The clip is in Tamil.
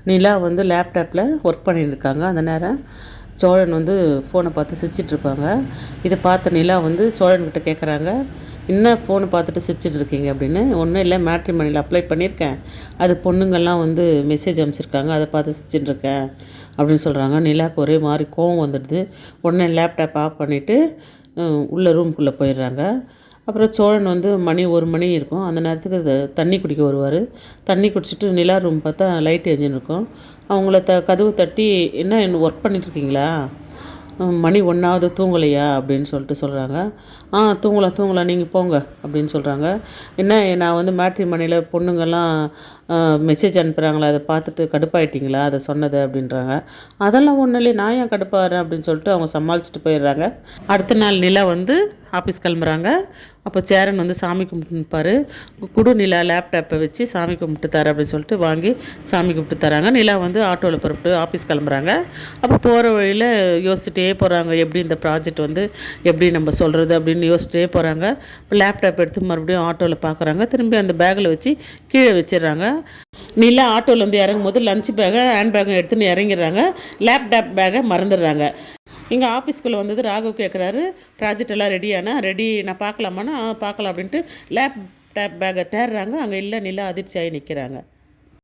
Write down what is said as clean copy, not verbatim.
நிலா வந்து லேப்டாப்பில் ஒர்க் பண்ணியிருக்காங்க. அந்த நேரம் சோழன் வந்து ஃபோனை பார்த்து சிரிச்சிட்ருப்பாங்க. இதை பார்த்த நிலா வந்து சோழன்கிட்ட கேட்குறாங்க, என்ன ஃபோனை பார்த்துட்டு சிரிச்சிட்டு இருக்கீங்க அப்படின்னு. ஒன்றும் இல்லை, மேட்ரிமோனியில் அப்ளை பண்ணியிருக்கேன், அது பொண்ணுங்கள்லாம் வந்து மெசேஜ் அனுப்பிச்சிருக்காங்க, அதை பார்த்து சிரிச்சிட்ருக்கேன் அப்படின்னு சொல்கிறாங்க. நிலாவுக்கு ஒரே மாதிரி கோவம் வந்துடுது. உடனே லேப்டாப் ஆஃப் பண்ணிவிட்டு உள்ளே ரூம்குள்ளே போயிடுறாங்க. அப்புறம் சோழன் வந்து மணி 1 மணி இருக்கும். அந்த நேரத்துக்கு தண்ணி குடிக்க வருவார். தண்ணி குடிச்சிட்டு நிலா ரூம் பார்த்தா லைட் எரிஞ்சுன்னு இருக்கும். அவங்கள கதவு தட்டி, என்ன ஒர்க் பண்ணிகிட்ருக்கீங்களா, மணி 1 தூங்கலையா அப்படின்னு சொல்கிறாங்க. தூங்கலாம் நீங்கள் போங்க அப்படின்னு சொல்கிறாங்க. என்ன, நான் வந்து மேட்ரிமோனியில் பொண்ணுங்கள்லாம் மெசேஜ் அனுப்புகிறாங்களா, அதை பார்த்துட்டு கடுப்பாயிட்டிங்களா அதை சொன்னது அப்படின்றாங்க. அதெல்லாம் ஒன்றும் இல்லை, நான் ஏன் கடுப்பாகிறேன் அப்படின்னு சொல்லிட்டு அவங்க சமாளிச்சுட்டு போயிடுறாங்க. அடுத்த நாள் நிலா வந்து ஆஃபீஸ் கிளம்புறாங்க. அப்போ சேரன் வந்து சாமி கும்பிட்டுப்பார். குடு நிலா லேப்டாப்பை வச்சு சாமி கும்பிட்டு தர அப்படின்னு சொல்லிட்டு வாங்கி சாமி கும்பிட்டு தராங்க. நிலா வந்து ஆட்டோவில் புறப்பட்டு ஆஃபீஸ் கிளம்புறாங்க. அப்போ போகிற வழியில் யோசிச்சுட்டே போகிறாங்க, எப்படி இந்த ப்ராஜெக்ட் வந்து எப்படி நம்ம சொல்கிறது அப்படின்னு யோசிச்சுட்டே போகிறாங்க. இப்போ லேப்டாப் எடுத்து மறுபடியும் ஆட்டோவில் பார்க்குறாங்க. திரும்பி அந்த பேக்கில் வச்சு கீழே வச்சிடுறாங்க. நிலா ஆட்டோவில் வந்து இறங்கும் போது லஞ்ச் பேக்கை ஹேண்ட் பேக்கை எடுத்துன்னு இறங்கிடுறாங்க. லேப்டாப் பேக்கை மறந்துடுறாங்க. இங்கே ஆஃபீஸ்க்குள்ளே வந்தது ராகவ் கேட்குறாரு, ப்ராஜெக்ட் எல்லாம் ரெடியானா, ரெடி நான் பார்க்கலாமான்னா பார்க்கலாம் அப்படின்ட்டு லேப்டாப் பேக்கை தேடுறாங்க. அங்கே இல்லை, நிலா அதிர்ச்சியாகி நிற்கிறாங்க.